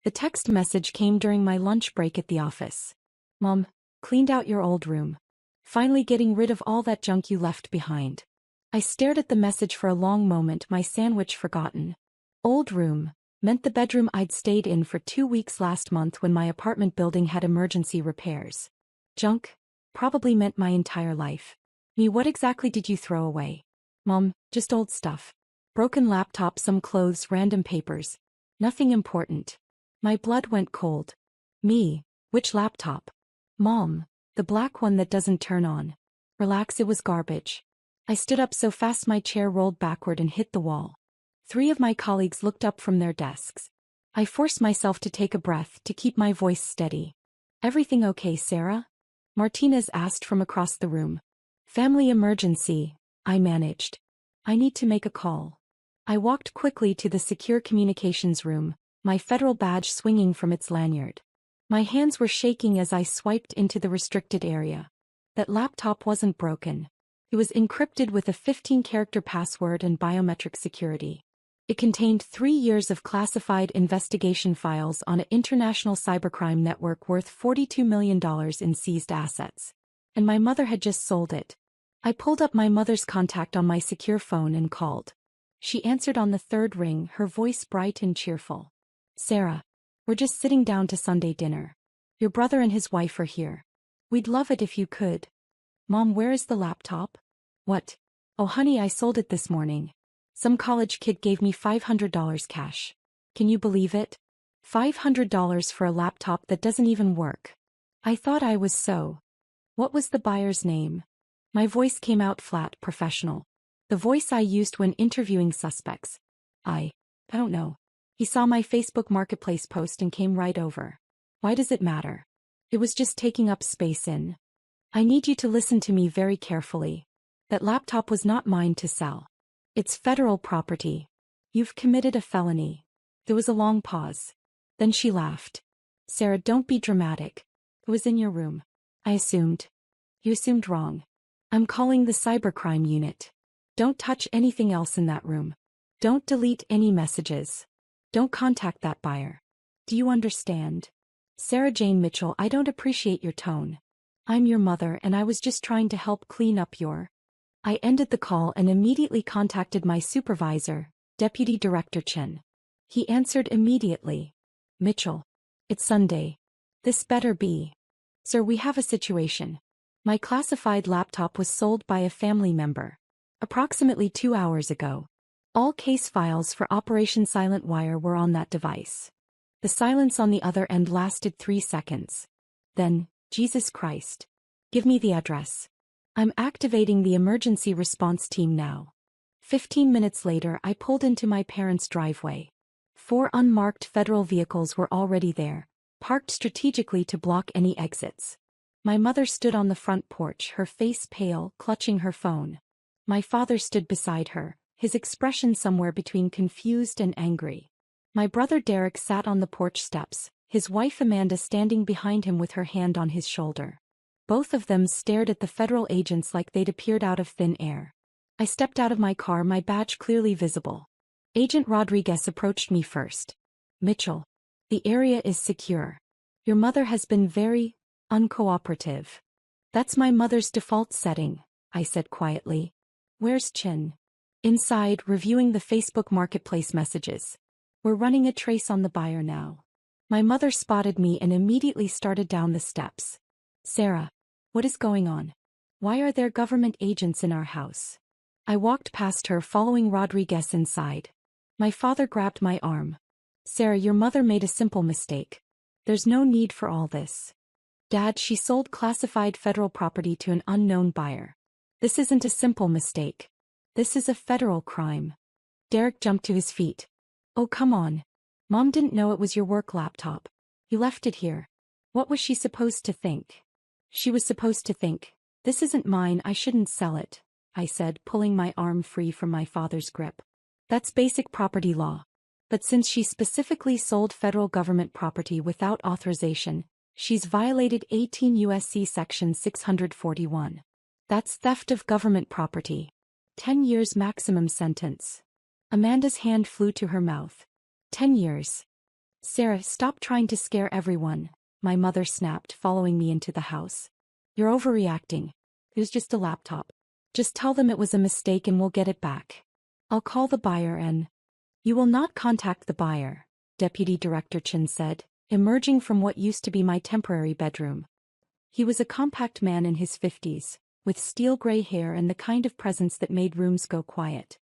The text message came during my lunch break at the office. Mom, cleaned out your old room. Finally getting rid of all that junk you left behind. I stared at the message for a long moment, my sandwich forgotten. Old room meant the bedroom I'd stayed in for 2 weeks last month when my apartment building had emergency repairs. Junk probably meant my entire life. Me, what exactly did you throw away? Mom, just old stuff. Broken laptop, some clothes, random papers. Nothing important. My blood went cold. Me, which laptop? Mom, the black one that doesn't turn on. Relax, it was garbage. I stood up so fast my chair rolled backward and hit the wall. 3 of my colleagues looked up from their desks. I forced myself to take a breath to keep my voice steady. Everything okay, Sarah? Martinez asked from across the room. Family emergency, I managed. I need to make a call. I walked quickly to the secure communications room, my federal badge swinging from its lanyard. My hands were shaking as I swiped into the restricted area. That laptop wasn't broken. It was encrypted with a 15-character password and biometric security. It contained 3 years of classified investigation files on an international cybercrime network worth $42 million in seized assets. And my mother had just sold it. I pulled up my mother's contact on my secure phone and called. She answered on the 3rd ring, her voice bright and cheerful. Sarah, we're just sitting down to Sunday dinner. Your brother and his wife are here. We'd love it if you could. Mom, where is the laptop? What? Oh honey, I sold it this morning. Some college kid gave me $500 cash. Can you believe it? $500 for a laptop that doesn't even work. I thought I was so. What was the buyer's name? My voice came out flat, professional. The voice I used when interviewing suspects. I don't know. He saw my Facebook Marketplace post and came right over. Why does it matter? It was just taking up space in. I need you to listen to me very carefully. That laptop was not mine to sell. It's federal property. You've committed a felony. There was a long pause. Then she laughed. Sarah, don't be dramatic. It was in your room. I assumed. You assumed wrong. I'm calling the cybercrime unit. Don't touch anything else in that room. Don't delete any messages. Don't contact that buyer. Do you understand? Sarah Jane Mitchell, I don't appreciate your tone. I'm your mother and I was just trying to help clean up your... I ended the call and immediately contacted my supervisor, Deputy Director Chen. He answered immediately. Mitchell. It's Sunday. This better be. Sir, we have a situation. My classified laptop was sold by a family member. Approximately 2 hours ago. All case files for Operation Silent Wire were on that device. The silence on the other end lasted 3 seconds. Then, Jesus Christ. Give me the address. I'm activating the emergency response team now. 15 minutes later, I pulled into my parents' driveway. 4 unmarked federal vehicles were already there, parked strategically to block any exits. My mother stood on the front porch, her face pale, clutching her phone. My father stood beside her, his expression somewhere between confused and angry. My brother Derek sat on the porch steps, his wife Amanda standing behind him with her hand on his shoulder. Both of them stared at the federal agents like they'd appeared out of thin air. I stepped out of my car, my badge clearly visible. Agent Rodriguez approached me first. Mitchell. The area is secure. Your mother has been very uncooperative. That's my mother's default setting, I said quietly. Where's Chin? Inside, reviewing the Facebook Marketplace messages. We're running a trace on the buyer now. My mother spotted me and immediately started down the steps. Sarah, what is going on? Why are there government agents in our house? I walked past her, following Rodriguez inside. My father grabbed my arm. Sarah, your mother made a simple mistake. There's no need for all this. Dad, she sold classified federal property to an unknown buyer. This isn't a simple mistake. This is a federal crime. Derek jumped to his feet. Oh, come on. Mom didn't know it was your work laptop. You left it here. What was she supposed to think? She was supposed to think, this isn't mine, I shouldn't sell it, I said, pulling my arm free from my father's grip. That's basic property law. But since she specifically sold federal government property without authorization, she's violated 18 U.S.C. Section 641. That's theft of government property. 10 years maximum sentence. Amanda's hand flew to her mouth. 10 years. Sarah, stop trying to scare everyone, my mother snapped, following me into the house. You're overreacting. It was just a laptop. Just tell them it was a mistake and we'll get it back. I'll call the buyer and... You will not contact the buyer, Deputy Director Chin said, emerging from what used to be my temporary bedroom. He was a compact man in his 50s, with steel gray hair and the kind of presence that made rooms go quiet.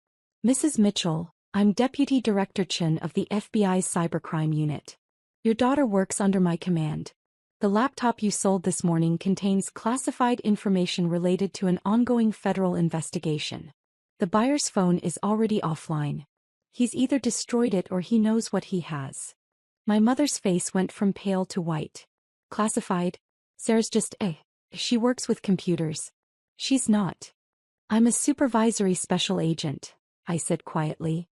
Mrs. Mitchell, I'm Deputy Director Chin of the FBI's Cybercrime Unit. Your daughter works under my command. The laptop you sold this morning contains classified information related to an ongoing federal investigation. The buyer's phone is already offline. He's either destroyed it or he knows what he has. My mother's face went from pale to white. Classified? Sarah's just she works with computers. She's not. I'm a supervisory special agent, I said quietly.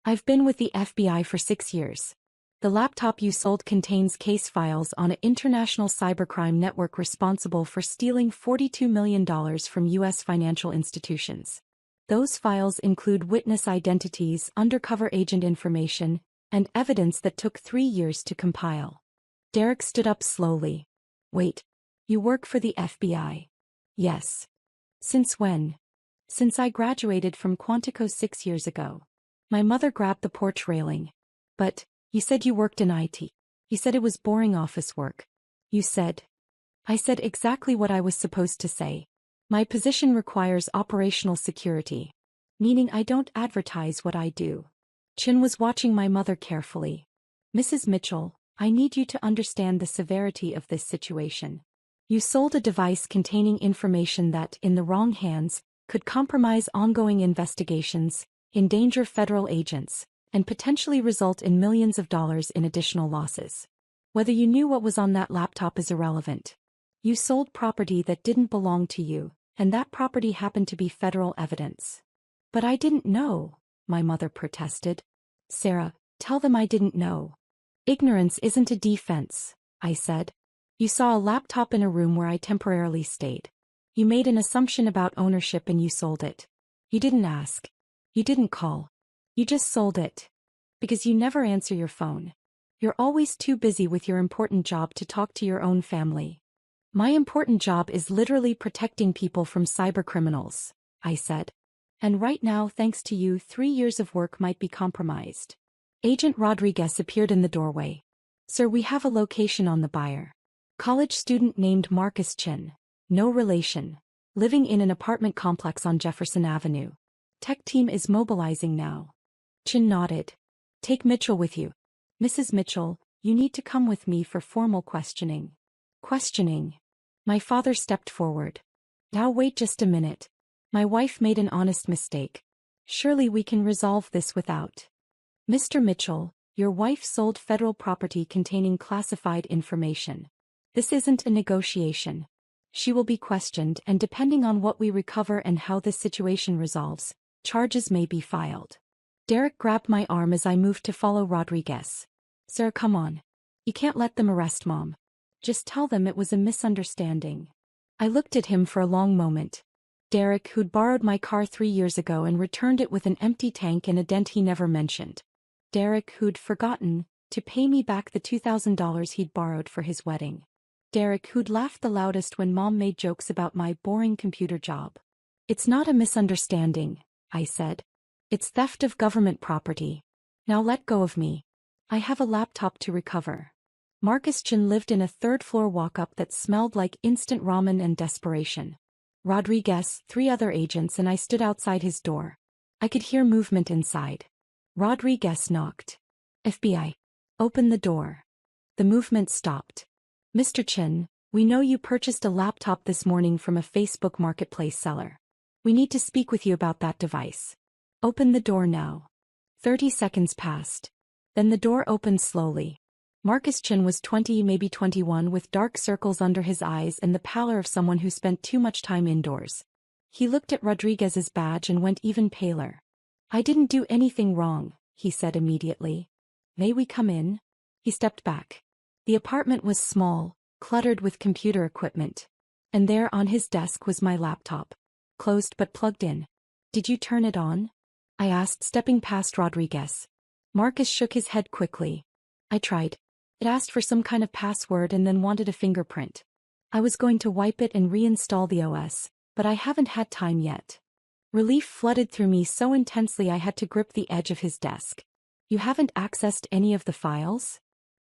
I've been with the FBI for 6 years. The laptop you sold contains case files on an international cybercrime network responsible for stealing $42 million from U.S. financial institutions. Those files include witness identities, undercover agent information, and evidence that took 3 years to compile. Derek stood up slowly. Wait. You work for the FBI? Yes. Since when? Since I graduated from Quantico 6 years ago. My mother grabbed the porch railing. But, you said you worked in IT. You said it was boring office work. You said. I said exactly what I was supposed to say. My position requires operational security. Meaning I don't advertise what I do. Chin was watching my mother carefully. Mrs. Mitchell, I need you to understand the severity of this situation. You sold a device containing information that, in the wrong hands, could compromise ongoing investigations, endanger federal agents, and potentially result in millions of dollars in additional losses. Whether you knew what was on that laptop is irrelevant. You sold property that didn't belong to you, and that property happened to be federal evidence. But I didn't know, my mother protested. Sarah, tell them I didn't know. Ignorance isn't a defense, I said. You saw a laptop in a room where I temporarily stayed. You made an assumption about ownership and you sold it. You didn't ask. You didn't call. You just sold it. Because you never answer your phone. You're always too busy with your important job to talk to your own family. My important job is literally protecting people from cybercriminals, I said. And right now, thanks to you, 3 years of work might be compromised. Agent Rodriguez appeared in the doorway. Sir, we have a location on the buyer. College student named Marcus Chin. No relation. Living in an apartment complex on Jefferson Avenue. Tech team is mobilizing now. Chin nodded. Take Mitchell with you. Mrs. Mitchell, you need to come with me for formal questioning. Questioning. My father stepped forward. Now wait just a minute. My wife made an honest mistake. Surely we can resolve this without. Mr. Mitchell, your wife sold federal property containing classified information. This isn't a negotiation. She will be questioned, and depending on what we recover and how this situation resolves, charges may be filed. Derek grabbed my arm as I moved to follow Rodriguez. Sir, come on. You can't let them arrest Mom. Just tell them it was a misunderstanding. I looked at him for a long moment. Derek, who'd borrowed my car 3 years ago and returned it with an empty tank and a dent he never mentioned. Derek, who'd forgotten to pay me back the $2,000 he'd borrowed for his wedding. Derek, who'd laughed the loudest when Mom made jokes about my boring computer job. It's not a misunderstanding, I said. It's theft of government property. Now let go of me. I have a laptop to recover. Marcus Chin lived in a third-floor walk-up that smelled like instant ramen and desperation. Rodriguez, 3 other agents, and I stood outside his door. I could hear movement inside. Rodriguez knocked. FBI. Open the door. The movement stopped. Mr. Chin, we know you purchased a laptop this morning from a Facebook Marketplace seller. We need to speak with you about that device. Open the door now. 30 seconds passed. Then the door opened slowly. Marcus Chin was 20, maybe 21, with dark circles under his eyes and the pallor of someone who spent too much time indoors. He looked at Rodriguez's badge and went even paler. I didn't do anything wrong, he said immediately. May we come in? He stepped back. The apartment was small, cluttered with computer equipment. And there on his desk was my laptop. Closed but plugged in. Did you turn it on? I asked, stepping past Rodriguez. Marcus shook his head quickly. I tried. It asked for some kind of password and then wanted a fingerprint. I was going to wipe it and reinstall the OS, but I haven't had time yet. Relief flooded through me so intensely I had to grip the edge of his desk. You haven't accessed any of the files?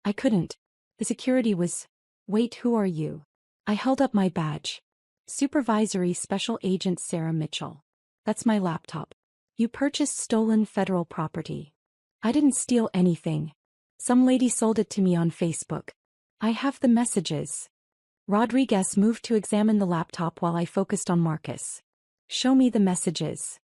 I couldn't. The security was... Wait, who are you? I held up my badge. Supervisory Special Agent Sarah Mitchell. That's my laptop. You purchased stolen federal property. I didn't steal anything. Some lady sold it to me on Facebook. I have the messages. Rodriguez moved to examine the laptop while I focused on Marcus. Show me the messages.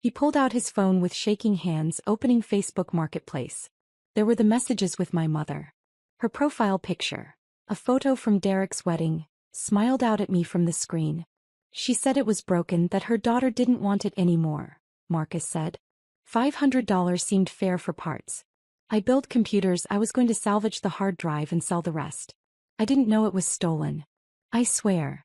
He pulled out his phone with shaking hands, opening Facebook Marketplace. There were the messages with my mother. Her profile picture, a photo from Derek's wedding, smiled out at me from the screen. She said it was broken, that her daughter didn't want it anymore, Marcus said. $500 seemed fair for parts. I build computers, I was going to salvage the hard drive and sell the rest. I didn't know it was stolen. I swear.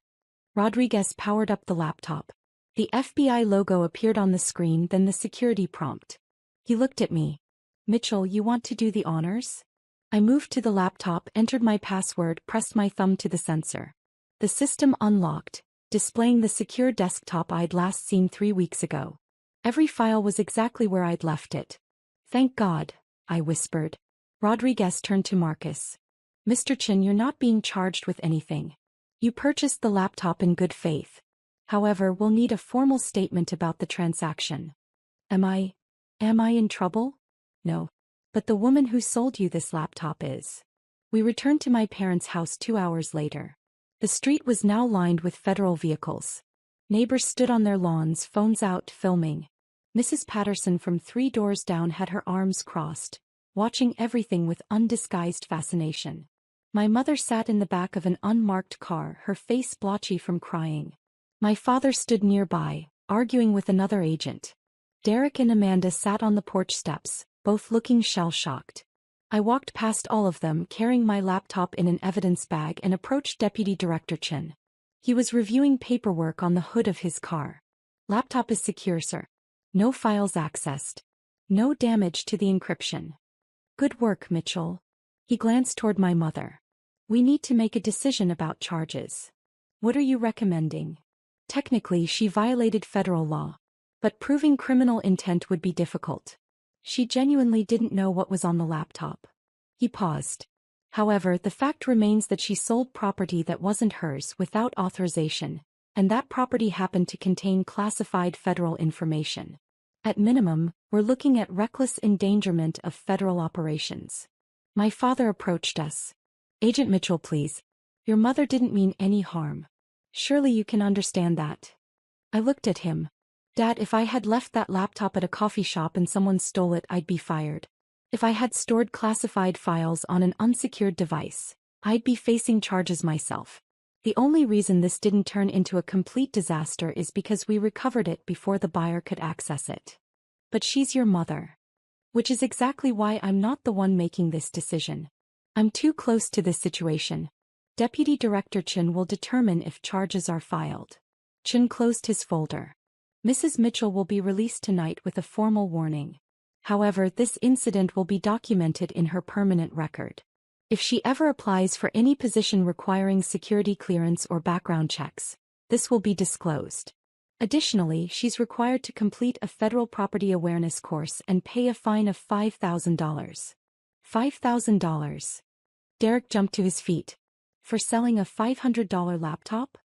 Rodriguez powered up the laptop. The FBI logo appeared on the screen, then the security prompt. He looked at me. Mitchell, you want to do the honors? I moved to the laptop, entered my password, pressed my thumb to the sensor. The system unlocked, displaying the secure desktop I'd last seen 3 weeks ago. Every file was exactly where I'd left it. Thank God, I whispered. Rodriguez turned to Marcus. Mr. Chin, you're not being charged with anything. You purchased the laptop in good faith. However, we'll need a formal statement about the transaction. Am I in trouble? No. But the woman who sold you this laptop is. We returned to my parents' house 2 hours later. The street was now lined with federal vehicles. Neighbors stood on their lawns, phones out, filming. Mrs. Patterson from 3 doors down had her arms crossed, watching everything with undisguised fascination. My mother sat in the back of an unmarked car, her face blotchy from crying. My father stood nearby, arguing with another agent. Derek and Amanda sat on the porch steps, both looking shell-shocked. I walked past all of them, carrying my laptop in an evidence bag, and approached Deputy Director Chin. He was reviewing paperwork on the hood of his car. Laptop is secure, sir. No files accessed. No damage to the encryption. Good work, Mitchell. He glanced toward my mother. We need to make a decision about charges. What are you recommending? Technically, she violated federal law. But proving criminal intent would be difficult. She genuinely didn't know what was on the laptop. He paused. However, the fact remains that she sold property that wasn't hers without authorization, and that property happened to contain classified federal information. At minimum, we're looking at reckless endangerment of federal operations. My father approached us. Agent Mitchell, please. Your mother didn't mean any harm. Surely you can understand that. I looked at him. Dad, if I had left that laptop at a coffee shop and someone stole it, I'd be fired. If I had stored classified files on an unsecured device, I'd be facing charges myself. The only reason this didn't turn into a complete disaster is because we recovered it before the buyer could access it. But she's your mother. Which is exactly why I'm not the one making this decision. I'm too close to this situation. Deputy Director Chin will determine if charges are filed. Chin closed his folder. Mrs. Mitchell will be released tonight with a formal warning. However, this incident will be documented in her permanent record. If she ever applies for any position requiring security clearance or background checks, this will be disclosed. Additionally, she's required to complete a federal property awareness course and pay a fine of $5,000. $5,000. Derek jumped to his feet. For selling a $500 laptop?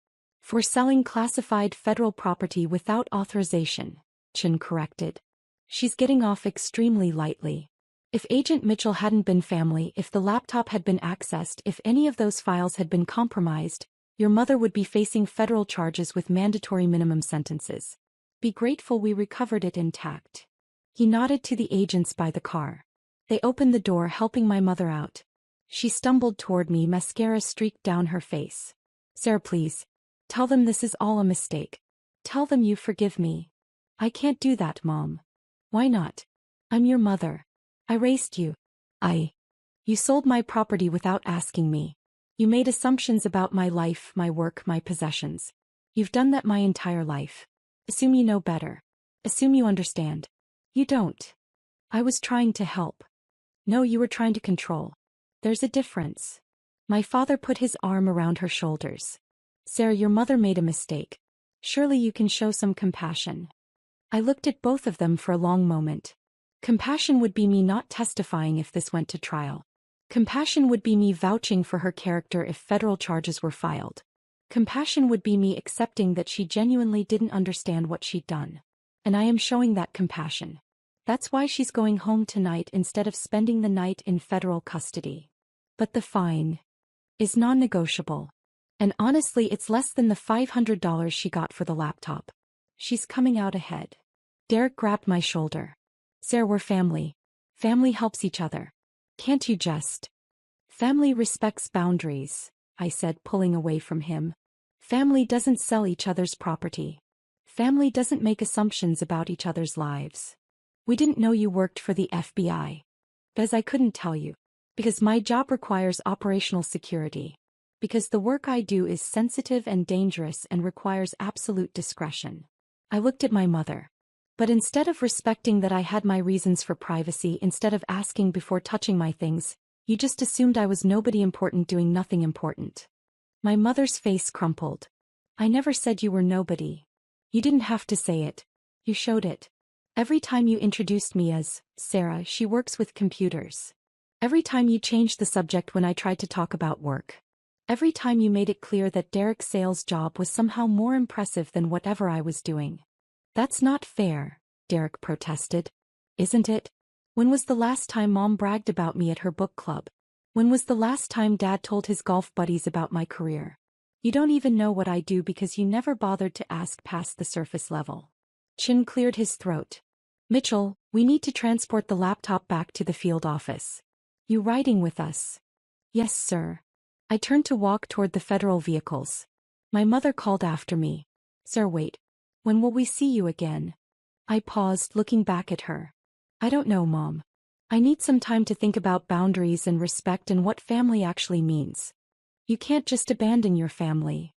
For selling classified federal property without authorization, Chin corrected. She's getting off extremely lightly. If Agent Mitchell hadn't been family, if the laptop had been accessed, if any of those files had been compromised, your mother would be facing federal charges with mandatory minimum sentences. Be grateful we recovered it intact. He nodded to the agents by the car. They opened the door, helping my mother out. She stumbled toward me, mascara streaked down her face. Sarah, please. Tell them this is all a mistake. Tell them you forgive me. I can't do that, Mom. Why not? I'm your mother. I raised you. You sold my property without asking me. You made assumptions about my life, my work, my possessions. You've done that my entire life. Assume you know better. Assume you understand. You don't. I was trying to help. No, you were trying to control. There's a difference. My father put his arm around her shoulders. Sarah, your mother made a mistake. Surely you can show some compassion. I looked at both of them for a long moment. Compassion would be me not testifying if this went to trial. Compassion would be me vouching for her character if federal charges were filed. Compassion would be me accepting that she genuinely didn't understand what she'd done. And I am showing that compassion. That's why she's going home tonight instead of spending the night in federal custody. But the fine is non-negotiable. And honestly, it's less than the $500 she got for the laptop. She's coming out ahead. Derek grabbed my shoulder. Sarah, we're family. Family helps each other. Can't you just? Family respects boundaries, I said, pulling away from him. Family doesn't sell each other's property. Family doesn't make assumptions about each other's lives. We didn't know you worked for the FBI. Because I couldn't tell you. Because my job requires operational security. Because the work I do is sensitive and dangerous and requires absolute discretion. I looked at my mother. But instead of respecting that I had my reasons for privacy, instead of asking before touching my things, you just assumed I was nobody important doing nothing important. My mother's face crumpled. I never said you were nobody. You didn't have to say it. You showed it. Every time you introduced me as, Sarah, she works with computers. Every time you changed the subject when I tried to talk about work. Every time you made it clear that Derek's sales job was somehow more impressive than whatever I was doing. That's not fair, Derek protested. Isn't it? When was the last time Mom bragged about me at her book club? When was the last time Dad told his golf buddies about my career? You don't even know what I do because you never bothered to ask past the surface level. Chin cleared his throat. Mitchell, we need to transport the laptop back to the field office. You riding with us? Yes, sir. I turned to walk toward the federal vehicles. My mother called after me. Sir, wait. When will we see you again? I paused, looking back at her. I don't know, Mom. I need some time to think about boundaries and respect and what family actually means. You can't just abandon your family.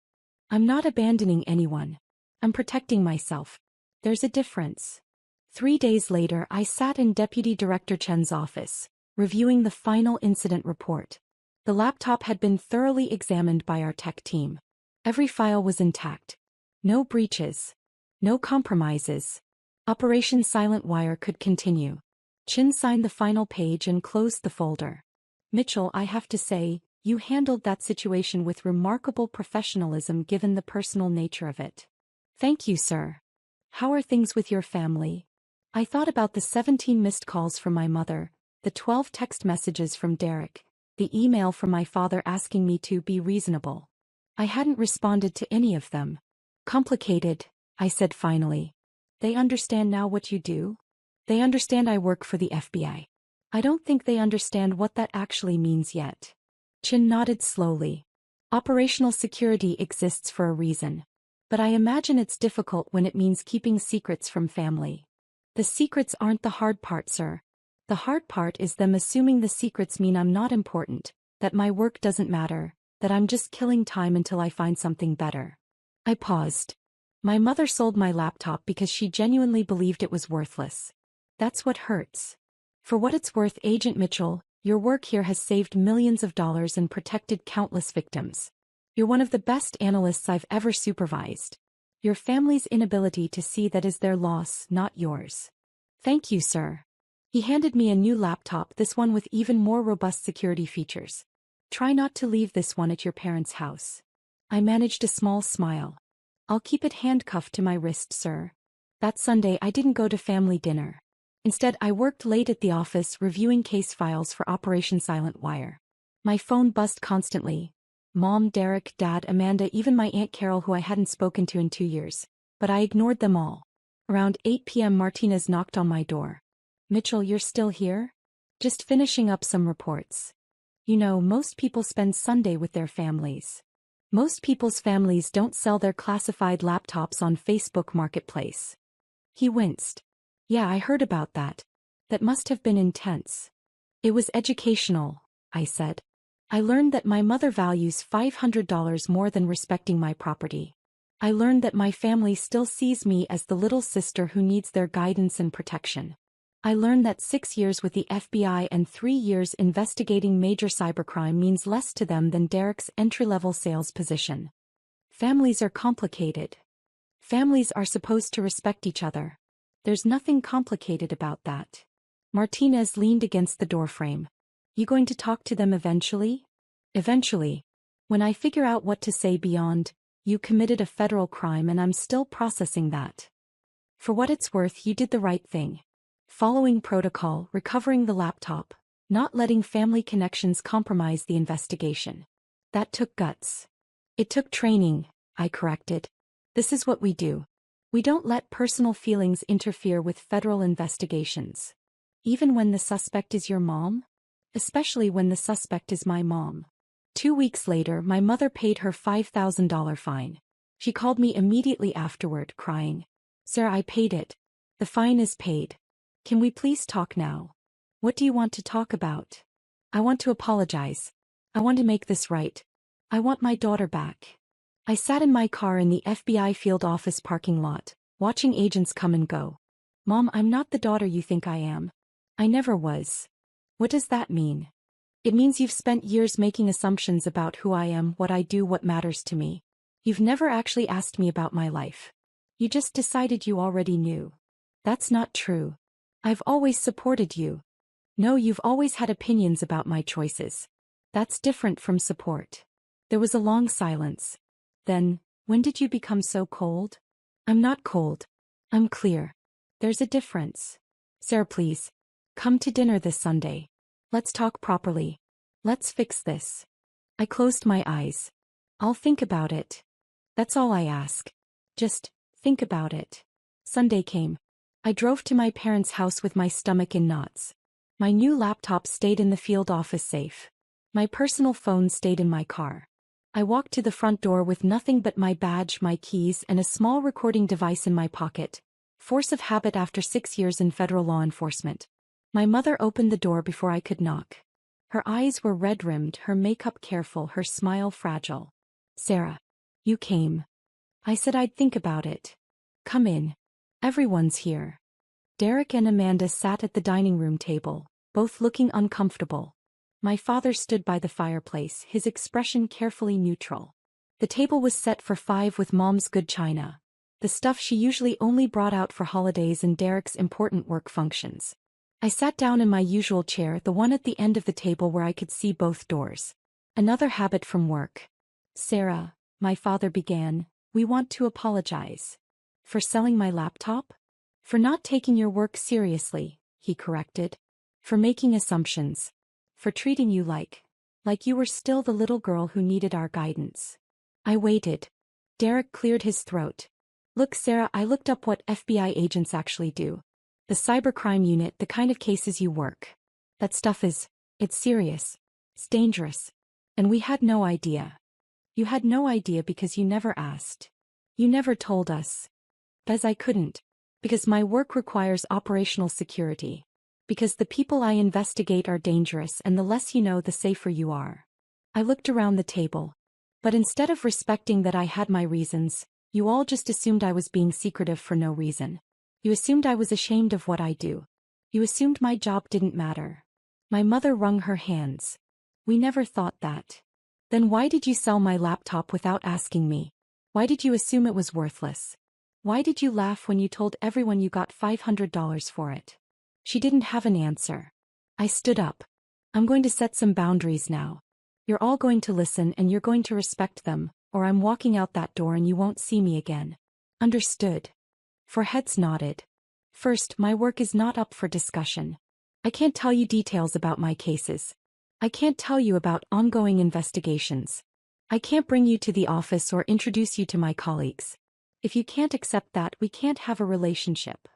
I'm not abandoning anyone. I'm protecting myself. There's a difference. 3 days later, I sat in Deputy Director Chen's office, reviewing the final incident report. The laptop had been thoroughly examined by our tech team. Every file was intact. No breaches. No compromises. Operation Silent Wire could continue. Chin signed the final page and closed the folder. Mitchell, I have to say, you handled that situation with remarkable professionalism given the personal nature of it. Thank you, sir. How are things with your family? I thought about the 17 missed calls from my mother, the 12 text messages from Derek, the email from my father asking me to be reasonable. I hadn't responded to any of them. Complicated, I said finally. They understand now what you do? They understand I work for the FBI. I don't think they understand what that actually means yet. Chin nodded slowly. Operational security exists for a reason. But I imagine it's difficult when it means keeping secrets from family. The secrets aren't the hard part, sir. The hard part is them assuming the secrets mean I'm not important, that my work doesn't matter, that I'm just killing time until I find something better. I paused. My mother sold my laptop because she genuinely believed it was worthless. That's what hurts. For what it's worth, Agent Mitchell, your work here has saved millions of dollars and protected countless victims. You're one of the best analysts I've ever supervised. Your family's inability to see that is their loss, not yours. Thank you, sir. He handed me a new laptop, this one with even more robust security features. Try not to leave this one at your parents' house. I managed a small smile. I'll keep it handcuffed to my wrist, sir. That Sunday I didn't go to family dinner. Instead, I worked late at the office reviewing case files for Operation Silent Wire. My phone buzzed constantly. Mom, Derek, Dad, Amanda, even my Aunt Carol, who I hadn't spoken to in 2 years. But I ignored them all. Around 8 p.m. Martinez knocked on my door. Mitchell, you're still here? Just finishing up some reports. You know, most people spend Sunday with their families. Most people's families don't sell their classified laptops on Facebook Marketplace. He winced. Yeah, I heard about that. That must have been intense. It was educational, I said. I learned that my mother values $500 more than respecting my property. I learned that my family still sees me as the little sister who needs their guidance and protection. I learned that 6 years with the FBI and 3 years investigating major cybercrime means less to them than Derek's entry-level sales position. Families are complicated. Families are supposed to respect each other. There's nothing complicated about that. Martinez leaned against the doorframe. You going to talk to them eventually? Eventually. When I figure out what to say beyond, you committed a federal crime and I'm still processing that. For what it's worth, you did the right thing. Following protocol, recovering the laptop, not letting family connections compromise the investigation. That took guts. It took training, I corrected. This is what we do. We don't let personal feelings interfere with federal investigations. Even when the suspect is your mom? Especially when the suspect is my mom. 2 weeks later, my mother paid her $5,000 fine. She called me immediately afterward, crying. Sarah, I paid it. The fine is paid. Can we please talk now? What do you want to talk about? I want to apologize. I want to make this right. I want my daughter back. I sat in my car in the FBI field office parking lot, watching agents come and go. Mom, I'm not the daughter you think I am. I never was. What does that mean? It means you've spent years making assumptions about who I am, what I do, what matters to me. You've never actually asked me about my life. You just decided you already knew. That's not true. I've always supported you. No, you've always had opinions about my choices. That's different from support. There was a long silence. Then, when did you become so cold? I'm not cold. I'm clear. There's a difference. Sarah, please. Come to dinner this Sunday. Let's talk properly. Let's fix this. I closed my eyes. I'll think about it. That's all I ask. Just think about it. Sunday came. I drove to my parents' house with my stomach in knots. My new laptop stayed in the field office safe. My personal phone stayed in my car. I walked to the front door with nothing but my badge, my keys, and a small recording device in my pocket. Force of habit after 6 years in federal law enforcement. My mother opened the door before I could knock. Her eyes were red-rimmed, her makeup careful, her smile fragile. Sarah. You came. I said I'd think about it. Come in. Everyone's here. Derek and Amanda sat at the dining room table, both looking uncomfortable. My father stood by the fireplace, his expression carefully neutral. The table was set for 5 with Mom's good china. The stuff she usually only brought out for holidays and Derek's important work functions. I sat down in my usual chair, the one at the end of the table where I could see both doors. Another habit from work. Sarah, my father began, we want to apologize. For selling my laptop? For not taking your work seriously, he corrected. For making assumptions. For treating you like you were still the little girl who needed our guidance. I waited. Derek cleared his throat. Look, Sarah, I looked up what FBI agents actually do. The cybercrime unit, the kind of cases you work. That stuff it's serious. It's dangerous. And we had no idea. You had no idea because you never asked. You never told us. Because I couldn't. Because my work requires operational security. Because the people I investigate are dangerous and the less you know the safer you are. I looked around the table. But instead of respecting that I had my reasons, you all just assumed I was being secretive for no reason. You assumed I was ashamed of what I do. You assumed my job didn't matter. My mother wrung her hands. We never thought that. Then why did you sell my laptop without asking me? Why did you assume it was worthless? Why did you laugh when you told everyone you got $500 for it? She didn't have an answer. I stood up. I'm going to set some boundaries now. You're all going to listen and you're going to respect them, or I'm walking out that door and you won't see me again. Understood. 4 heads nodded. First, my work is not up for discussion. I can't tell you details about my cases. I can't tell you about ongoing investigations. I can't bring you to the office or introduce you to my colleagues. If you can't accept that, we can't have a relationship.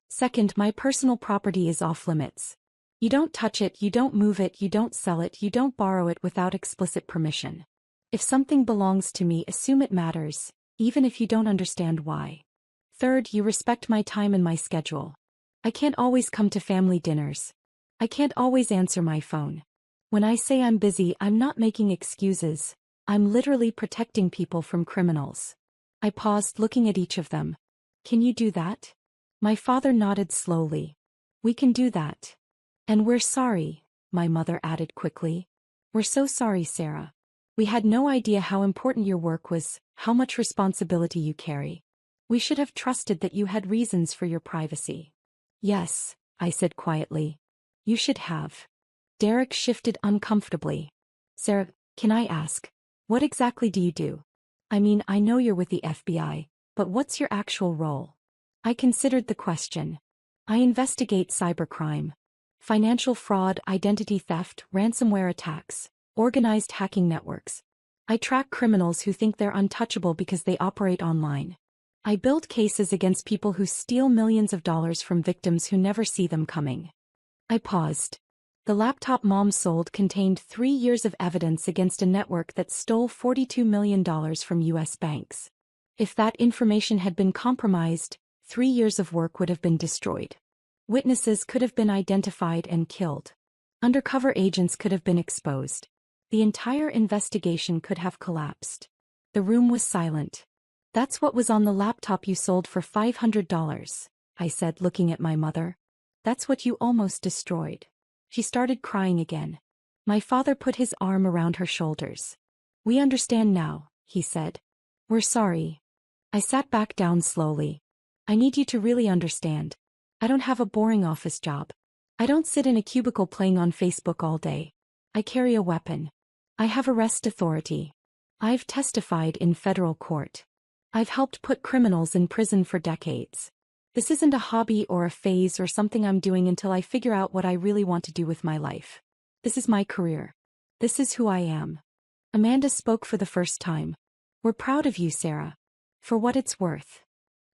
Second, my personal property is off limits. You don't touch it, you don't move it, you don't sell it, you don't borrow it without explicit permission. If something belongs to me, assume it matters, even if you don't understand why. Third, you respect my time and my schedule. I can't always come to family dinners. I can't always answer my phone. When I say I'm busy, I'm not making excuses. I'm literally protecting people from criminals. I paused, looking at each of them. Can you do that? My father nodded slowly. We can do that. And we're sorry, my mother added quickly. We're so sorry, Sarah. We had no idea how important your work was, how much responsibility you carry. We should have trusted that you had reasons for your privacy. Yes, I said quietly. You should have. Derek shifted uncomfortably. Sarah, can I ask, what exactly do you do? I mean, I know you're with the FBI, but what's your actual role? I considered the question. I investigate cybercrime. Financial fraud, identity theft, ransomware attacks, organized hacking networks. I track criminals who think they're untouchable because they operate online. I build cases against people who steal millions of dollars from victims who never see them coming. I paused. The laptop Mom sold contained 3 years of evidence against a network that stole $42 million from U.S. banks. If that information had been compromised, 3 years of work would have been destroyed. Witnesses could have been identified and killed. Undercover agents could have been exposed. The entire investigation could have collapsed. The room was silent. That's what was on the laptop you sold for $500, I said, looking at my mother. That's what you almost destroyed. She started crying again. My father put his arm around her shoulders. We understand now, he said. We're sorry. I sat back down slowly. I need you to really understand. I don't have a boring office job. I don't sit in a cubicle playing on Facebook all day. I carry a weapon. I have arrest authority. I've testified in federal court. I've helped put criminals in prison for decades. This isn't a hobby or a phase or something I'm doing until I figure out what I really want to do with my life. This is my career. This is who I am. Amanda spoke for the first time. We're proud of you, Sarah. For what it's worth.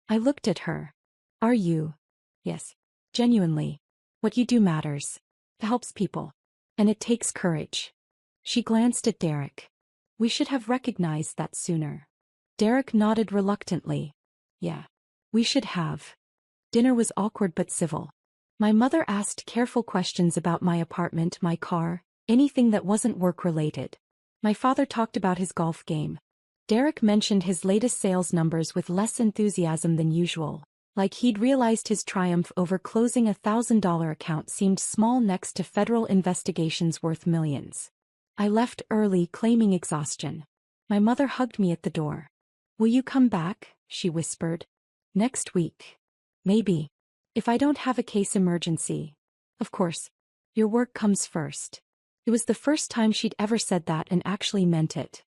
I looked at her. Are you? Yes. Genuinely. What you do matters. It helps people. And it takes courage. She glanced at Derek. We should have recognized that sooner. Derek nodded reluctantly. Yeah. We should have. Dinner was awkward but civil. My mother asked careful questions about my apartment, my car, anything that wasn't work-related. My father talked about his golf game. Derek mentioned his latest sales numbers with less enthusiasm than usual, like he'd realized his triumph over closing a $1,000 account seemed small next to federal investigations worth millions. I left early, claiming exhaustion. My mother hugged me at the door. Will you come back? She whispered. Next week. Maybe. If I don't have a case emergency. Of course. Your work comes first. It was the first time she'd ever said that and actually meant it.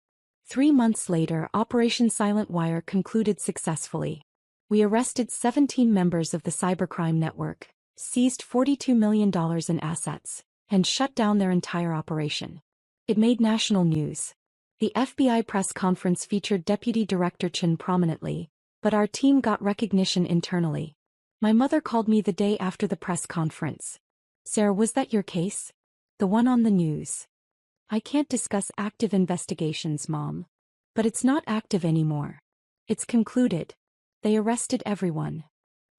3 months later, Operation Silent Wire concluded successfully. We arrested 17 members of the cybercrime network, seized $42 million in assets, and shut down their entire operation. It made national news. The FBI press conference featured Deputy Director Chen prominently, but our team got recognition internally. My mother called me the day after the press conference. Sarah, was that your case? The one on the news. I can't discuss active investigations, Mom. But it's not active anymore. It's concluded. They arrested everyone.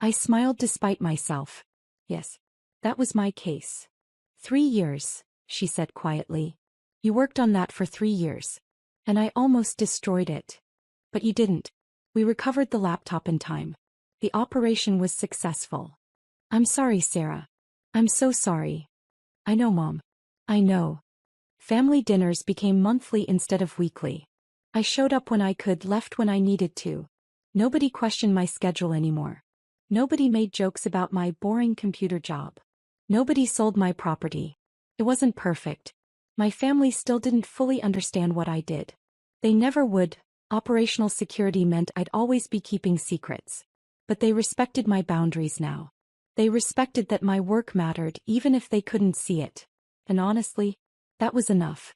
I smiled despite myself. Yes. That was my case. 3 years, she said quietly. You worked on that for 3 years. And I almost destroyed it. But you didn't. We recovered the laptop in time. The operation was successful. I'm sorry, Sarah. I'm so sorry. I know, Mom. I know. Family dinners became monthly instead of weekly. I showed up when I could, left when I needed to. Nobody questioned my schedule anymore. Nobody made jokes about my boring computer job. Nobody sold my property. It wasn't perfect. My family still didn't fully understand what I did. They never would. Operational security meant I'd always be keeping secrets. But they respected my boundaries now. They respected that my work mattered even if they couldn't see it. And honestly, that was enough.